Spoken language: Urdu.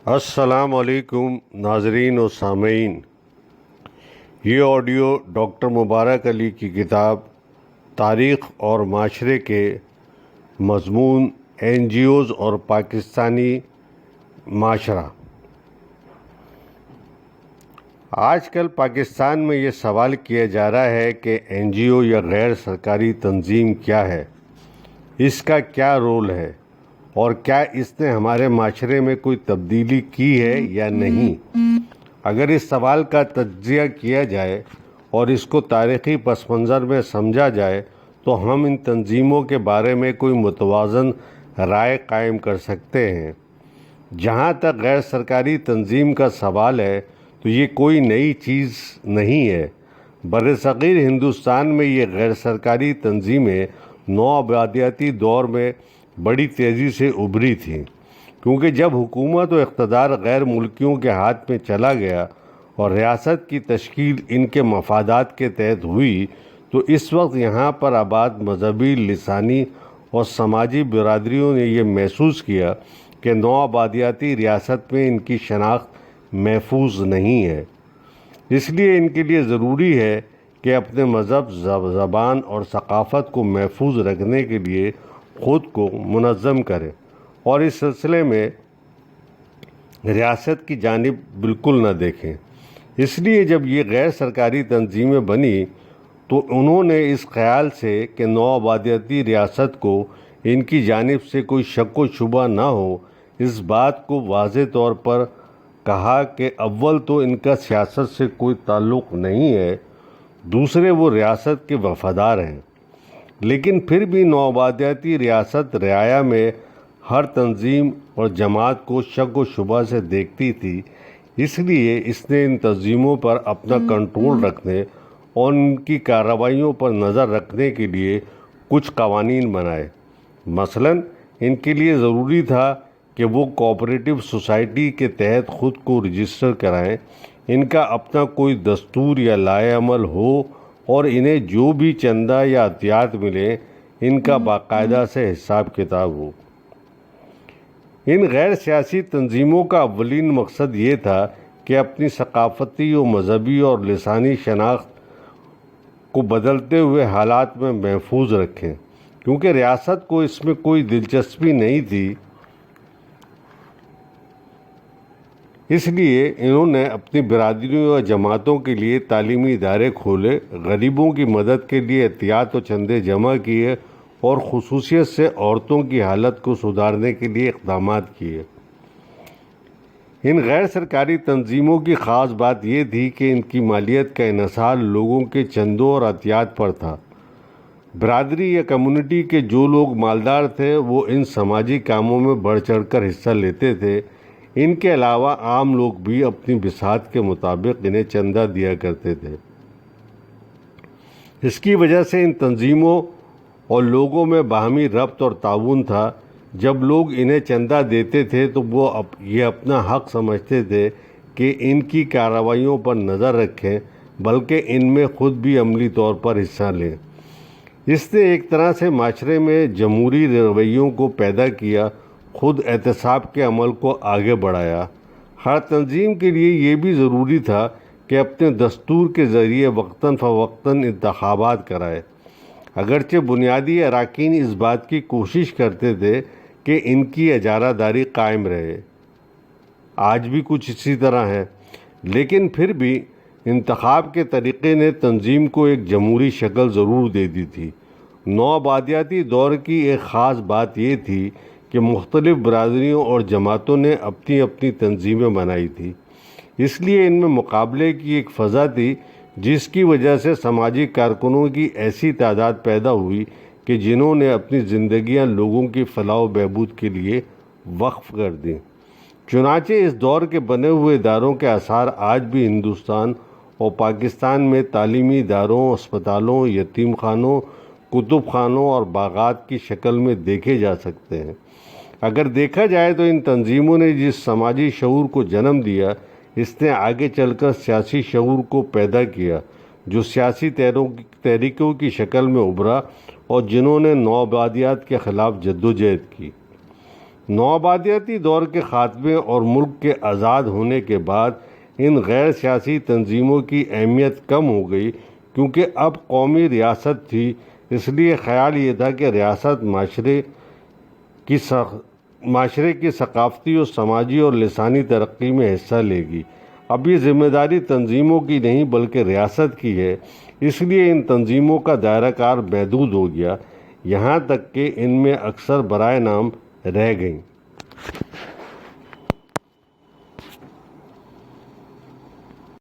السلام علیکم ناظرین و سامعین، یہ آڈیو ڈاکٹر مبارک علی کی کتاب تاریخ اور معاشرے کے مضمون این جی اوز اور پاکستانی معاشرہ۔ آج کل پاکستان میں یہ سوال کیا جا رہا ہے کہ این جی او یا غیر سرکاری تنظیم کیا ہے، اس کا کیا رول ہے اور کیا اس نے ہمارے معاشرے میں کوئی تبدیلی کی ہے یا نہیں۔ اگر اس سوال کا تجزیہ کیا جائے اور اس کو تاریخی پس منظر میں سمجھا جائے تو ہم ان تنظیموں کے بارے میں کوئی متوازن رائے قائم کر سکتے ہیں۔ جہاں تک غیر سرکاری تنظیم کا سوال ہے تو یہ کوئی نئی چیز نہیں ہے۔ برصغیر ہندوستان میں یہ غیر سرکاری تنظیمیں نوآبادیاتی دور میں بڑی تیزی سے ابھری تھیں، کیونکہ جب حکومت و اقتدار غیر ملکیوں کے ہاتھ میں چلا گیا اور ریاست کی تشکیل ان کے مفادات کے تحت ہوئی تو اس وقت یہاں پر آباد مذہبی، لسانی اور سماجی برادریوں نے یہ محسوس کیا کہ نوآبادیاتی ریاست میں ان کی شناخت محفوظ نہیں ہے۔ اس لیے ان کے لیے ضروری ہے کہ اپنے مذہب، زبان اور ثقافت کو محفوظ رکھنے کے لیے خود کو منظم کریں اور اس سلسلے میں ریاست کی جانب بالکل نہ دیکھیں۔ اس لیے جب یہ غیر سرکاری تنظیمیں بنی تو انہوں نے اس خیال سے کہ نوآبادیاتی ریاست کو ان کی جانب سے کوئی شک و شبہ نہ ہو، اس بات کو واضح طور پر کہا کہ اول تو ان کا سیاست سے کوئی تعلق نہیں ہے، دوسرے وہ ریاست کے وفادار ہیں۔ لیکن پھر بھی نوآبادیاتی ریاست رعایا میں ہر تنظیم اور جماعت کو شک و شبہ سے دیکھتی تھی، اس لیے اس نے ان تنظیموں پر اپنا کنٹرول رکھنے اور ان کی کارروائیوں پر نظر رکھنے کے لیے کچھ قوانین بنائے۔ مثلاً ان کے لیے ضروری تھا کہ وہ کوآپریٹو سوسائٹی کے تحت خود کو رجسٹر کرائیں، ان کا اپنا کوئی دستور یا لائحہ عمل ہو اور انہیں جو بھی چندہ یا عطیات ملے ان کا باقاعدہ سے حساب کتاب ہو۔ ان غیر سیاسی تنظیموں کا اولین مقصد یہ تھا کہ اپنی ثقافتی و مذہبی اور لسانی شناخت کو بدلتے ہوئے حالات میں محفوظ رکھیں، کیونکہ ریاست کو اس میں کوئی دلچسپی نہیں تھی۔ اس لیے انہوں نے اپنی برادریوں اور جماعتوں کے لیے تعلیمی ادارے کھولے، غریبوں کی مدد کے لیے عطیات و چندے جمع کیے اور خصوصیت سے عورتوں کی حالت کو سدھارنے کے لیے اقدامات کیے۔ ان غیر سرکاری تنظیموں کی خاص بات یہ تھی کہ ان کی مالیت کا انحصار لوگوں کے چندوں اور عطیات پر تھا۔ برادری یا کمیونٹی کے جو لوگ مالدار تھے وہ ان سماجی کاموں میں بڑھ چڑھ کر حصہ لیتے تھے۔ ان کے علاوہ عام لوگ بھی اپنی بساط کے مطابق انہیں چندہ دیا کرتے تھے۔ اس کی وجہ سے ان تنظیموں اور لوگوں میں باہمی ربط اور تعاون تھا۔ جب لوگ انہیں چندہ دیتے تھے تو وہ یہ اپنا حق سمجھتے تھے کہ ان کی کارروائیوں پر نظر رکھیں، بلکہ ان میں خود بھی عملی طور پر حصہ لیں۔ اس نے ایک طرح سے معاشرے میں جمہوری رویوں کو پیدا کیا، خود احتساب کے عمل کو آگے بڑھایا۔ ہر تنظیم کے لیے یہ بھی ضروری تھا کہ اپنے دستور کے ذریعے وقتاً فوقتاً انتخابات کرائے، اگرچہ بنیادی اراکین اس بات کی کوشش کرتے تھے کہ ان کی اجارہ داری قائم رہے۔ آج بھی کچھ اسی طرح ہے، لیکن پھر بھی انتخاب کے طریقے نے تنظیم کو ایک جمہوری شکل ضرور دے دی تھی۔ نوآبادیاتی دور کی ایک خاص بات یہ تھی کہ مختلف برادریوں اور جماعتوں نے اپنی اپنی تنظیمیں بنائی تھیں، اس لیے ان میں مقابلے کی ایک فضا تھی، جس کی وجہ سے سماجی کارکنوں کی ایسی تعداد پیدا ہوئی کہ جنہوں نے اپنی زندگیاں لوگوں کی فلاح و بہبود کے لیے وقف کر دیں۔ چنانچہ اس دور کے بنے ہوئے اداروں کے آثار آج بھی ہندوستان اور پاکستان میں تعلیمی اداروں، اسپتالوں، یتیم خانوں، کتب خانوں اور باغات کی شکل میں دیکھے جا سکتے ہیں۔ اگر دیکھا جائے تو ان تنظیموں نے جس سماجی شعور کو جنم دیا، اس نے آگے چل کر سیاسی شعور کو پیدا کیا، جو سیاسی تحریکوں کی شکل میں ابھرا اور جنہوں نے نوآبادیات کے خلاف جدوجہد کی۔ نوآبادیاتی دور کے خاتمے اور ملک کے آزاد ہونے کے بعد ان غیر سیاسی تنظیموں کی اہمیت کم ہو گئی، کیونکہ اب قومی ریاست تھی، اس لیے خیال یہ تھا کہ ریاست معاشرے کی ثقافتی اور سماجی اور لسانی ترقی میں حصہ لے گی۔ اب یہ ذمہ داری تنظیموں کی نہیں بلکہ ریاست کی ہے، اس لیے ان تنظیموں کا دائرہ کار محدود ہو گیا، یہاں تک کہ ان میں اکثر برائے نام رہ گئیں۔